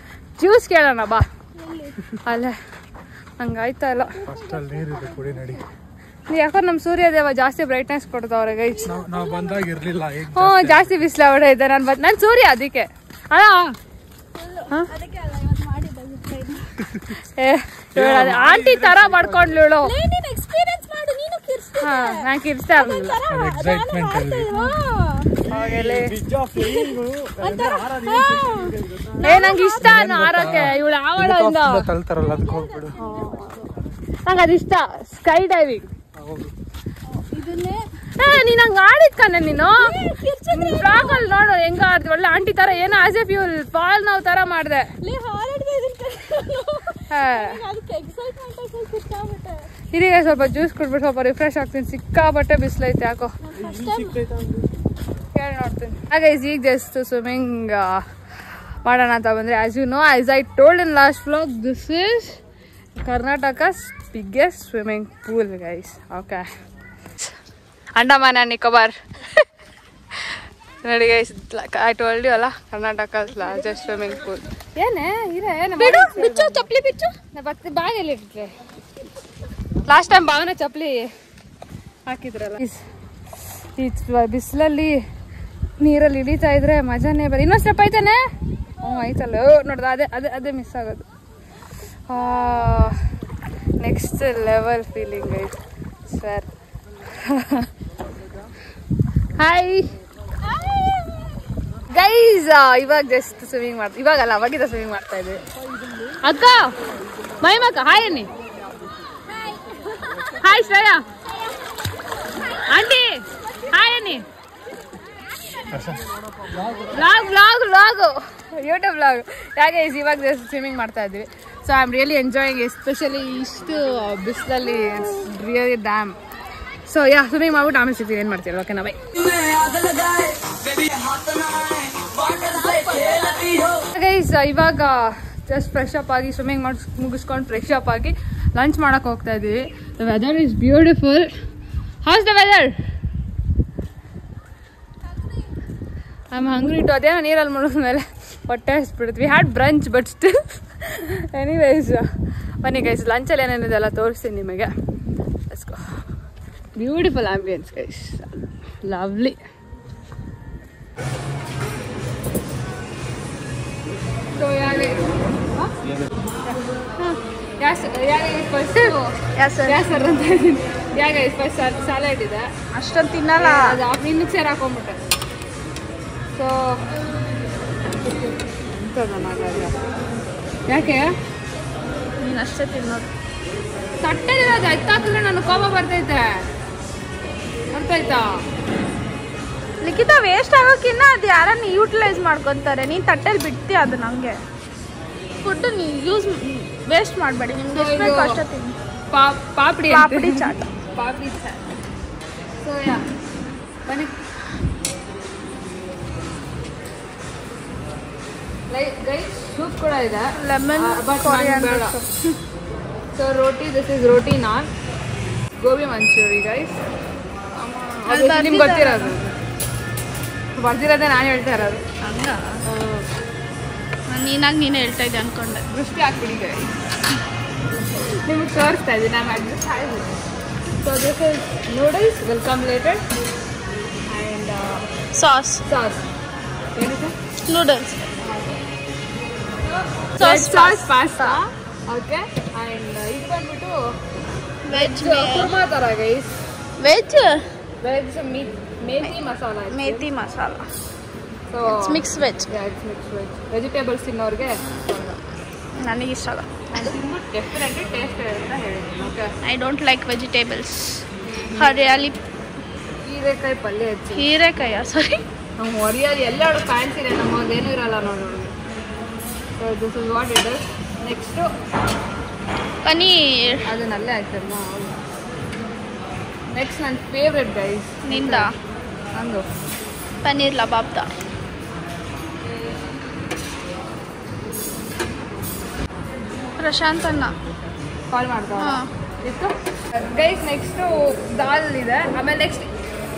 ಜ್ಯೂಸ್ ಕೇಳೋಣ ಬಾ. ಅಲ್ಲೇ ಹಂಗಾಯ್ತಾ ಇಲ್ಲ. ಯಾಕೋ ನಮ್ಮ ಸೂರ್ಯದೇವ ಜಾಸ್ತಿ ಬ್ರೈಟ್ನೆಸ್ ಕೊಡ್ತಾವ್ರೆ ಗೈಸ್. ಹ್ಞೂ, ಜಾಸ್ತಿ ಬಿಸಿಲು ಹೊಡೆಯುತ್ತೆ. ನಾನು ಸೂರ್ಯ ಅದಕ್ಕೆ. ಅಲ್ಲ ಆಂಟಿ ತರ ಮಾಡ್ಕೊಂಡ್ಲು. ನಾನು ಕಿರ್ಸ್ತಾ ನಂಗೆ ಇಷ್ಟ ಆರೋಕೆ. ಇವಳು ಆವಳಿಂದ ನಂಗೆ ಅದಿಷ್ಟ. ಸ್ಕೈ ಡೈವಿಂಗ್ ನೀನ್ ಹಂಗ ಆಡಿದ್ಕನೆ ನೀನು ಬ್ಲಾಗಲ್ಲಿ ನೋಡು ಹೆಂಗ ಆಡ್ತಿ. ಒಳ್ಳೆ ಆಂಟಿ ತರ ಏನೋ ಆಸ್ ಎಫ್ ಯು ಫಾಲ್ ನಾವು ತರ ಮಾಡ್ದೆ. ಇದೀಗ ಸ್ವಲ್ಪ ಜ್ಯೂಸ್ ಕುಡ್ಬಿಟ್ಟು ಸ್ವಲ್ಪ ರಿಫ್ರೆಶ್ ಆಗ್ತೀನಿ. ಸಿಕ್ಕಾಬಟ್ಟೆ ಬಿಸಿಲೈತೆ ಯಾಕೋ. ಕೇಳಿ ನೋಡ್ತೀನಿ. ಹಾಗೆ ಈಗ ಜಸ್ಟ್ ಸ್ವಿಮ್ಮಿಂಗ್ ಮಾಡೋಣ ಅಂತ ಬಂದ್ರೆ, as you know, as I told in last vlog, this is Karnataka's biggest swimming pool guys. Okay, Andaman and Nicobar. ನೋಡಿ ಗೈಸ್, ಐ ಟೋಲ್ಡ್ ಯು ಅಲ್ಲ, ಕರ್ನಾಟಕ's largest swimming pool. ಏನೇ ಇರೇ ಬಿಡು, ಬಿಚ್ಚು ಚಪ್ಪಲಿ ಬಿಚ್ಚು. ನಾ ಬರ್ತಿ ಬ್ಯಾಗ್ ಎಲ್ಲಿ ಇಟ್ರೆ. ಲಾಸ್ಟ್ ಟೈಮ್ ಭಾವನ ಚಪ್ಪಲಿ ಹಾಕಿದ್ರಲ್ಲ. ಈ ಬಿಸಿಲಲ್ಲಿ ನೀರಲ್ಲಿ ಇಳಿತಾ ಇದ್ರೆ ಮಜಾನೇ ಬರ. ಇನ್ನೊಂದು ಸ್ಟೆಪ್ ಐತಾನೆ. ಹ್ಞೂ ಆಯ್ತಲ್ಲ, ನೋಡ್ದ ಅದೇ ಮಿಸ್ ಆಗೋದು. ನೆಕ್ಸ್ಟ್ ಲೆವೆಲ್ ಫೀಲಿಂಗ್ ಐತೆ ಸರ್. ಹಾಯ್ ಗೈಸ್, ಇವಾಗ ಜಸ್ಟ್ ಸ್ವಿಮ್ಮಿಂಗ್ ಮಾಡ್ತೀವಿ. ಇವಾಗಲ್ಲ, ಅವಾಗಿದ್ದ ಸ್ವಿಮ್ಮಿಂಗ್ ಮಾಡ್ತಾ ಇದ್ವಿ. ಅಕ್ಕ ಮೈಮಕ್ಕ ಹಾಯ್ ಅನ್ನಿ. ಹಾಯ್ ಶ್ರೇಯಾ ಆಂಟಿ ಹಾಯ್ ಅನ್ನಿ. Vlog YouTube vlog. ಯಾಕೆ ಇವಾಗ ಜಸ್ಟ್ ಸ್ವಿಮ್ಮಿಂಗ್ ಮಾಡ್ತಾ ಇದ್ವಿ. So I am really enjoying, especially ಇಷ್ಟು ಬಿಸಿಲಲ್ಲಿ. Really dam. So yeah, swimming ಮಾಡ್ಬಿಟ್ಟು ಆಮೇಲೆ ಸಿಗ್ತೀವಿ. ಏನು ಮಾಡ್ತೀರ? ಓಕೆನಾ ಬೈ ಗೈಸ್. ಇವಾಗ ಜಸ್ಟ್ ಫ್ರೆಶ್ ಅಪ್ ಆಗಿ ಸ್ವಿಮ್ಮಿಂಗ್ ಮುಗಿಸ್ಕೊಂಡು ಫ್ರೆಶ್ ಅಪ್ ಆಗಿ ಲಂಚ್ ಮಾಡಕ್ಕೆ ಹೋಗ್ತಾ ಇದ್ದೀವಿ. The weather is beautiful. How's the weather? I am hungry too. ಅದೇನೋ ನೀರಲ್ಲಿ ಮುಳುಗಿದ ಮೇಲೆ ಹೊಟ್ಟೆ ಹಸ್ಬಿಡುತ್ತೆ. We had brunch but still. Anyways ಬನ್ನಿ ಗೈಸ್, ಲಂಚಲ್ಲಿ ಏನೇನಿದೆ ಎಲ್ಲ ತೋರಿಸ್ತೀನಿ ನಿಮಗೆ. Let's go. Beautiful ambience guys, lovely. So first salad ಇದೆ, ಅಷ್ಟೊಂದು ತಿನ್ನಲ್ಲ. ಅದು ಇನ್ನು ಸೇರ್ ಹಾಕೊಂಡ್ಬಿಟ್ಟೆ. ಸೊ ಯಾಕೆ ನೀನು ಅಷ್ಟೇ ತಿನ್ನೋದು? ತಟ್ಟೆಲಿರೋದು ಎತ್ತಾಕಿದ್ರೆ ನನಗೆ ಕೋಪ ಬರ್ತೈತೆ. ಅರ್ಥ ಆಯ್ತಾ? ಲಿಖಿತ ವೇಸ್ಟ್ ಆಗೋಕ್ಕಿನ್ನ ಅದು ಯಾರನ್ನ ಯೂಟಿಲೈಸ್ ಮಾಡ್ಕೊತಾರೆ. ನೀನು ತಟ್ಟೆಲಿ ಬಿಡ್ತೀಯ ಅದು. ನನಗೆ ಫುಡ್ ಯೂಸ್ ವೇಸ್ಟ್ ಮಾಡಬೇಡಿ. ನಿಮ್ಗೆ ಎಷ್ಟು ಬೇಕು ಅಷ್ಟೇ ತಿನ್ನಿ. ಪಾಪಡಿ ಚಾಟ್. ಪಾಪಡಿ ಚಾಟ್. ಸೊ ಯಾ ಬನ್ನಿ ಗೈಸ್, ಸೂಪ್ ಕೂಡ ಇದೆ, lemon coriander. So roti, this is roti naan, gobi manchurian guys. ನಿಮ್ಗೆ ಗೊತ್ತಿರೋದು ಬರ್ದಿರೋದೇ ನಾನು ಹೇಳ್ತಾ ಇರೋದು. ಹಂಗ ನೀನಾಗಿ ನೀನೇ ಹೇಳ್ತಾ ಇದ್ದೆ ಅನ್ಕೊಂಡೆ. ದೃಷ್ಟಿ ಹಾಕ್ಬಿಡಿ ಗೈಸ್, ನಿಮ್ಗೆ ತೋರಿಸ್ತಾ ಇದ್ದೀನಿ. ನಾನು ಅಡ್ಜಸ್ಟ್ ಆಗಿದ್ದೀನಿ. So this is noodles, welcome ಲೇಟೆಡ್, ಆ್ಯಂಡ್ ಸಾಸ್ ಏನಿದೆ? Noodles, sauce pasta. Okay, and ಇದು ಬಂದ್ಬಿಟ್ಟು ವೆಜ್ ಕುರ್ಮಾ ಥರ guys. Veg methi masala. Methi masala. So mix veg. It's mix veg. Vegetables ತಿನ್ನೋರಿಗೆ ನನಗೆ ಇಷ್ಟ ಅಲ್ಲ. ಅದು ತಿಂದ್ಬಿಟ್ಟು ಡೆಫಿನೆಟ್ಲಿ ಟೇಸ್ಟ್ ಅಂತ ಹೇಳಿದ್ದೀನಿ. Okay, I don't like vegetables. ಹರಿಯಾಲಿ ಹೀರೆಕಾಯಿ ಪಲ್ಯ ಹೆಚ್ಚಿ. ಹೀರೆಕಾಯ ಸಾರಿ, ನಮ್ಮ ಹೊರಿಯಲ್ಲಿ ಎಲ್ಲರೂ ಫ್ಯಾನ್ಸಿ ಇದೆ, ನಮ್ಮದೇನೂ ಇರಲ್ಲ ನೋಡಿ. So this is what it is. Next paneer. ಅದನ್ನಲ್ಲೇ ಹಾಕ್ತಮ್ಮ. ನೆಕ್ಸ್ಟ್ ನನ್ನ ಫೇವ್ರೆಟ್ ಗೈಸ್ ನಿಂದ ನಂದು ಪನೀರ್ ಲಬಾಬ್ದ. ಪ್ರಶಾಂತ್ ಅನ್ನ ಕಾಲ್ ಮಾಡ್ತಾ. ಗೈಸ್ ನೆಕ್ಸ್ಟು ದಾಲ್ ಇದೆ, ಆಮೇಲೆ ನೆಕ್ಸ್ಟ್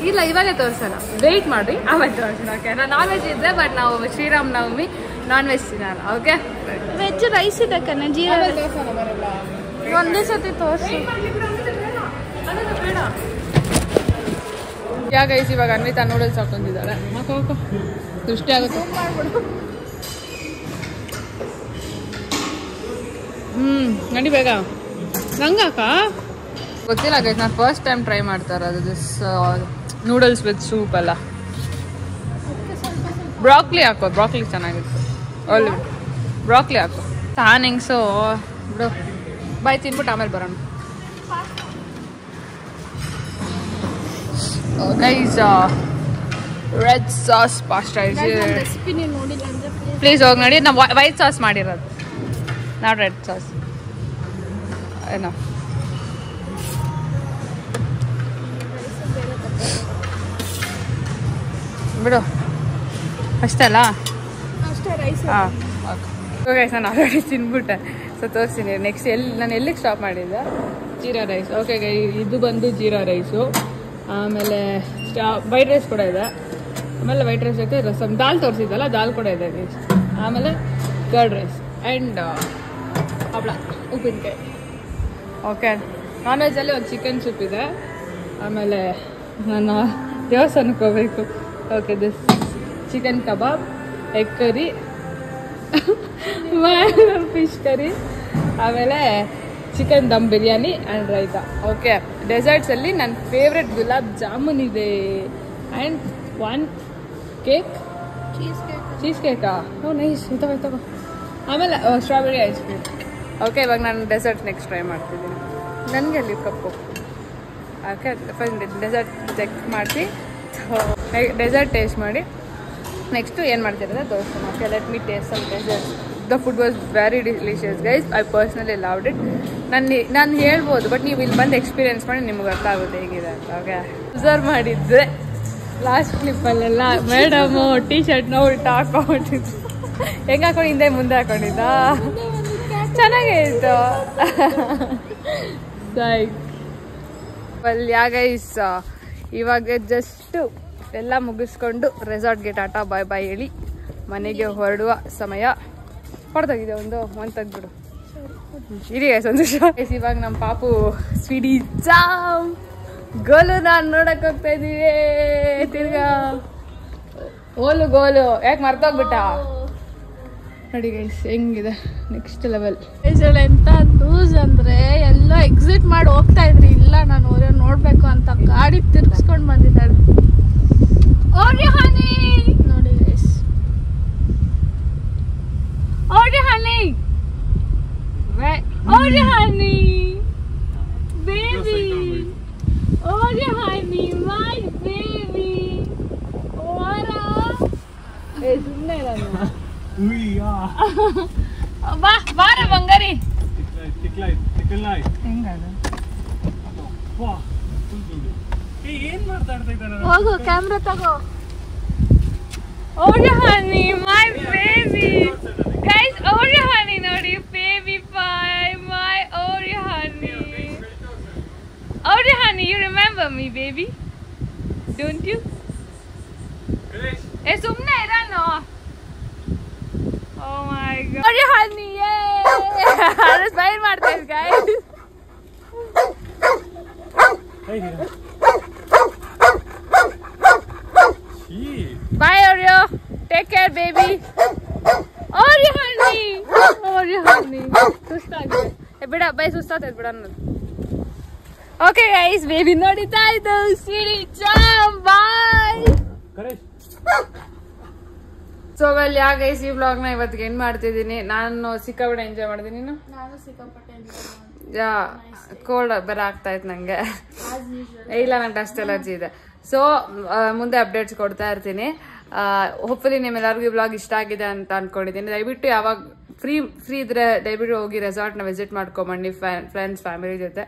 ಇಲ್ಲ ಇವಾಗೇ ತೋರಿಸೋಣ, ವೆಯ್ಟ್ ಮಾಡಿ ಆಮೇಲೆ ತೋರಿಸೋಣ. ಓಕೆ, ನಾನು ನಾನ್ ವೆಜ್ ಇದ್ದೆ, ಬಟ್ ನಾವು ಶ್ರೀರಾಮ್ ನವಮಿ ನಾನ್ ವೆಜ್ ತಿನ್ನಲ್ಲ. ಓಕೆ, ವೆಜ್ ರೈಸ್ ಇದೆ ಕಣೆ, ಜೀರಾ ಬರಲ್ಲ ಒಂದೇ ಸತಿ ತೋರಿಸಿ. ಯಾ ಗೈಸ್ ಇವಾಗ ಅನ್ವಿತಾ ನೂಡಲ್ಸ್ ಹಾಕೊಂಡಿದ್ದಾಳೆ. ಹಾಕೋ ದೃಷ್ಟಿ ಆಗುತ್ತೆ. ನಡಿ ಬೇಗ. ನಂಗಾಕ ಗೊತ್ತಿಲ್ಲ ಗೈಸ್, ನಾನು ಫಸ್ಟ್ ಟೈಮ್ ಟ್ರೈ ಮಾಡ್ತಾ ಇರೋದು ದಿಸ್ ನೂಡಲ್ಸ್ ವಿತ್ ಸೂಪ್ ಎಲ್ಲ. ಬ್ರಾಕ್ಲಿ ಹಾಕೋ, ಬ್ರಾಕ್ಲಿ ಚೆನ್ನಾಗಿತ್ತು. ಒಳ್ಳೆ ಬ್ರಾಕ್ಲಿ ಹಾಕೋ. ಸ್ಯಾನಿಂಗ್ಸು ಬಿಡು, ಬಾಯ್ ತಿನ್ಬಿಟ್ಟು ಆಮೇಲೆ ಬರೋಣ. ಗೈಸ್ ರೆಡ್ ಸಾಸ್ ಪಾಸ್ಟಾ ಇದೆ. ರೆಸಿಪಿ ನೀವು ನೋಡಿಲ್ಲ ಅಂದರೆ ಪ್ಲೀಸ್ ಹೋಗಿ ನೋಡಿ. ನಾವು ವೈಟ್ ಸಾಸ್ ಮಾಡಿರೋದು, ನಾವು ರೆಡ್ ಸಾಸ್ ಏನೋ. ಬಿಡು ಅಷ್ಟೇ ಅಲ್ಲ. ಅಷ್ಟೇ ರೈಸ್. ಹಾಂ ಓಕೆ, ನಾನು ಆಲ್ರೆಡಿ ತಿನ್ಬಿಟ್ಟೆ. ಸೊ ತೋರಿಸ್ತೀನಿ ನೆಕ್ಸ್ಟ್ ನಾನು ಎಲ್ಲಿಗೆ ಸ್ಟಾಪ್ ಮಾಡಿದ್ದೆ. ಜೀರಾ ರೈಸ್. ಓಕೆ ಗೈ, ಇದು ಬಂದು ಜೀರಾ ರೈಸು. ಆಮೇಲೆ ವೈಟ್ ರೈಸ್ ಕೂಡ ಇದೆ. ಆಮೇಲೆ ವೈಟ್ ರೈಸ್ ಜೊತೆ ರಸಮ್, ದಾಲ್ ತೋರಿಸಿದ್ದಲ್ಲ, ದಾಲ್ ಕೂಡ ಇದೆ ಗೈಸ್. ಆಮೇಲೆ ಕರ್ಡ್ ರೈಸ್ ಆ್ಯಂಡ್ ಹಪ್ಪಳ, ಉಪ್ಪಿನಕಾಯಿ. ಓಕೆ, ನಾನ್ ವೆಜ್ಜಲ್ಲಿ ಒಂದು ಚಿಕನ್ ಸೂಪ್ ಇದೆ. ಆಮೇಲೆ ನಾನು ದೇವಸ್ಥಾನಕ್ಕೆ ಹೋಗ್ಬೇಕು. Okay, this chicken kebab, egg curry, fish curry, ಆಮೇಲೆ chicken dum biryani and raita. Okay, ಡೆಸರ್ಟ್ಸಲ್ಲಿ ನನ್ನ ಫೇವ್ರೆಟ್ ಗುಲಾಬ್ ಜಾಮೂನ್ ಇದೆ ಆ್ಯಂಡ್ ಒನ್ ಕೇಕ್, ಚೀಸ್ ಕೇಕಾ? ಓ ನೈಸ್, ತಗೋ. ಆಮೇಲೆ ಸ್ಟ್ರಾಬೆರಿ ಐಸ್ ಕ್ರೀಮ್. ಓಕೆ, ಇವಾಗ ನಾನು ಡೆಸರ್ಟ್ ನೆಕ್ಸ್ಟ್ ಟ್ರೈ ಮಾಡ್ತಿದ್ದೀನಿ. ನನಗೆ ಅಲ್ಲಿ ಕಪ್ಪು. ಓಕೆ, ಡೆಸರ್ಟ್ ಚೆಕ್ ಮಾಡಿ ಡೆಸರ್ಟ್ ಟೇಸ್ಟ್ ಮಾಡಿ ನೆಕ್ಸ್ಟು ಏನು ಮಾಡ್ತಿರೋದು ತೋರಿಸ್ತೀನಿ. Okay, let me taste some dessert. The food was very delicious guys. I personally loved it. ನಾನು ಹೇಳ್ಬೋದು, ಬಟ್ ನೀವು ಇಲ್ಲಿ ಬಂದು ಎಕ್ಸ್ಪೀರಿಯನ್ಸ್ ಮಾಡಿ ನಿಮ್ಗೆ ಅರ್ಥ ಆಗುತ್ತೆ ಹೇಗಿದೆ ಅಂತ. ಓಕೆ, ಅಬ್ಸರ್ವ್ ಮಾಡಿದ್ದೆ ಲಾಸ್ಟ್ ಕ್ಲಿಪ್ಪಲ್ಲೆಲ್ಲ ಮೇಡಮು ಟೀ ಶರ್ಟ್ನ ಉಲ್ಟಾ ಹಾಕೊಂಡಿದ್ದು. ಹೆಂಗೆ ಹಾಕೊಂಡು ಹಿಂದೆ ಮುಂದೆ ಹಾಕೊಂಡಿದ್ದ? ಚೆನ್ನಾಗೇ ಇತ್ತು. ಗೈಸ್ ಇವಾಗ ಜಸ್ಟ್ ಎಲ್ಲ ಮುಗಿಸ್ಕೊಂಡು ರೆಸಾರ್ಟ್ಗೆ ಟಾಟಾ ಬಾಯ್ ಬಾಯ್ ಹೇಳಿ ಮನೆಗೆ ಹೊರಡುವ ಸಮಯ. ಹೊಡೆದೋಗಿದೆ ಒಂದು ತೆಗ್ಬಿಡು. ಇಡೀ ಸಂತೋಷ. ಇವಾಗ ನಮ್ಮ ಪಾಪು ಸ್ವೀಡಿ ಜಾಮ್ ಗೋಲು ನಾನು ನೋಡಕ್ ಹೋಗ್ತಾ ಇದೀವಿ. ತಿರ್ಗಾ ಗೋಲು ಯಾಕೆ ಮರ್ತೋಗ್ಬಿಟ್ಟ ನೋಡಿ ಗೈಸ್, ಹೆಂಗಿದೆ ನೆಕ್ಸ್ಟ್ ಲೆವೆಲ್. ಎಂತ ನ್ಯೂಸ್ ಅಂದ್ರೆ ಎಲ್ಲ ಎಕ್ಸಿಟ್ ಮಾಡಿ ಹೋಗ್ತಾ ಇದ್ರಿ. ಇಲ್ಲ ನಾನು ಅವ್ರ ನೋಡ್ಬೇಕು ಅಂತ ಗಾಡಿ ತಿರ್ಗಿಸ್ಕೊಂಡು ಬಂದಿದ್ದಾಳೆ. ನೋಡಿ ಗೈಸ್, ಸುಮ್ಮನೆ ಬಾರ ಬಂಗಾರಿ. ಹೋಗು ಕ್ಯಾಮ್ರಾ ತಗೋ. Oreo honey, my baby. Guys, Oreo honey ನೋಡಿ, baby pie, my Oreo honey. Oreo honey, you remember me, baby? Don't you? ಏ ಸುಮ್ಮನೆ ಇರನು. Oh my god. Oreo honey, yay! Smile ಮಾಡ್ತಾ ಇದ್ದೆ guys. Bye Oreo. Take care baby. Oreo honey. ಸುಸ್ತಾಗಿದೆ. ಬಿಡ ಬೈ, ಸುಸ್ತಾಗ್ತೈತೆ ಬಿಡ ಅನ್ನೋದು. ಓಕೆ ಗೈಸ್, ಬೇಬಿ ನೋಡಿತಾ ಇದ್ದು ಸ್ವೀಡಿ ಜಾಮ್. ಬಾಯ್. ಸೊ ವೆಲ್ ಯಾ ಗೈಸ್, ಈ ವ್ಲಾಗ್ನ ಇವತ್ತಿಗೆ ಎಂಡ್ ಮಾಡ್ತಿದ್ದೀನಿ. ನಾನು ಸಿಕ್ಕಾಪಟ್ಟೆ ಎಂಜಾಯ್ ಮಾಡಿದ್ದೀನಿ. ನಾನು ಸಿಕ್ಕಾಪಟ್ಟೆ ಯಾ ಕೋಲ್ಡ್ ಬೇರೆ ಆಗ್ತಾ ಇತ್ತು ನಂಗೆ. ಇಲ್ಲ, ನಂಗೆ ಡಸ್ಟ್ ಎಲರ್ಜಿ ಇದೆ. ಸೊ ಮುಂದೆ ಅಪ್ಡೇಟ್ಸ್ ಕೊಡ್ತಾ ಇರ್ತೀನಿ. ಹೋಪ್ಫುಲಿ ನಿಮ್ಮೆಲ್ಲರಿಗೂ ಈ ವ್ಲಾಗ್ ಇಷ್ಟ ಆಗಿದೆ ಅಂತ ಅನ್ಕೊಂಡಿದ್ದೀನಿ. ದಯವಿಟ್ಟು ಯಾವಾಗ ಫ್ರೀ ಇದ್ರೆ ದಯವಿಟ್ಟು ಹೋಗಿ ರೆಸಾರ್ಟ್ನ ವಿಸಿಟ್ ಮಾಡ್ಕೊಂಬಂಡಿ ಫ್ರೆಂಡ್ಸ್ ಫ್ಯಾಮಿಲಿ ಜೊತೆ.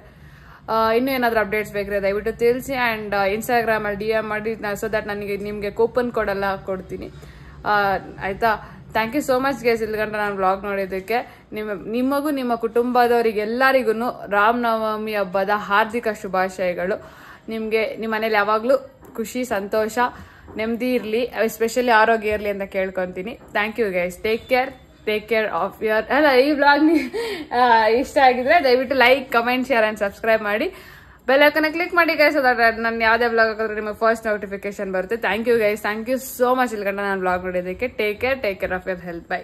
ಇನ್ನೂ ಏನಾದರೂ ಅಪ್ಡೇಟ್ಸ್ ಬೇಕ್ರೆ ದಯವಿಟ್ಟು ತಿಳಿಸಿ. ಆ್ಯಂಡ್ ಇನ್ಸ್ಟಾಗ್ರಾಮಲ್ಲಿ DM ಮಾಡಿ, ಸೊ ದಟ್ ನನಗೆ ನಿಮಗೆ ಕೂಪನ್ ಕೋಡೆಲ್ಲ ಕೊಡ್ತೀನಿ. ಆಯಿತಾ? Thank you so much guys ಇಲ್ಗಂಟ ನಾನು ವ್ಲಾಗ್ ನೋಡಿದ್ದಕ್ಕೆ. ನಿಮಗೂ ನಿಮ್ಮ ಕುಟುಂಬದವರಿಗೆಲ್ಲರಿಗೂ ರಾಮನವಮಿ ಹಬ್ಬದ ಹಾರ್ದಿಕ ಶುಭಾಶಯಗಳು. ನಿಮಗೆ ನಿಮ್ಮ ಮನೇಲಿ ಯಾವಾಗಲೂ ಖುಷಿ, ಸಂತೋಷ, ನೆಮ್ಮದಿ ಇರಲಿ, ಎಸ್ಪೆಷಲಿ ಆರೋಗ್ಯ ಇರಲಿ ಅಂತ ಕೇಳ್ಕೊತೀನಿ. Thank you guys. Take care of your. ಅಲ್ಲ, ಈ ವ್ಲಾಗ್ ಇಷ್ಟ ಆಗಿದ್ರೆ ದಯವಿಟ್ಟು like, comment, share and subscribe ಮಾಡಿ. ಬೆಲ್ ಐಕನ್ ಕ್ಲಿಕ್ ಮಾಡಿ ಗೈಸ್. ನಾನು ಯಾವುದೇ ವ್ಲಾಗ್ ಹಾಕಿದ್ರೆ ನಿಮಗೆ ಫಸ್ಟ್ ನೋಟಿಫಿಕೇಶನ್ ಬರುತ್ತೆ. Thank you guys. Thank you so much ಇಲ್ಗಂಟ ನಾನು ವ್ಲಾಗ್ ನೋಡಿದ್ದಕ್ಕೆ. Take care of your health. By.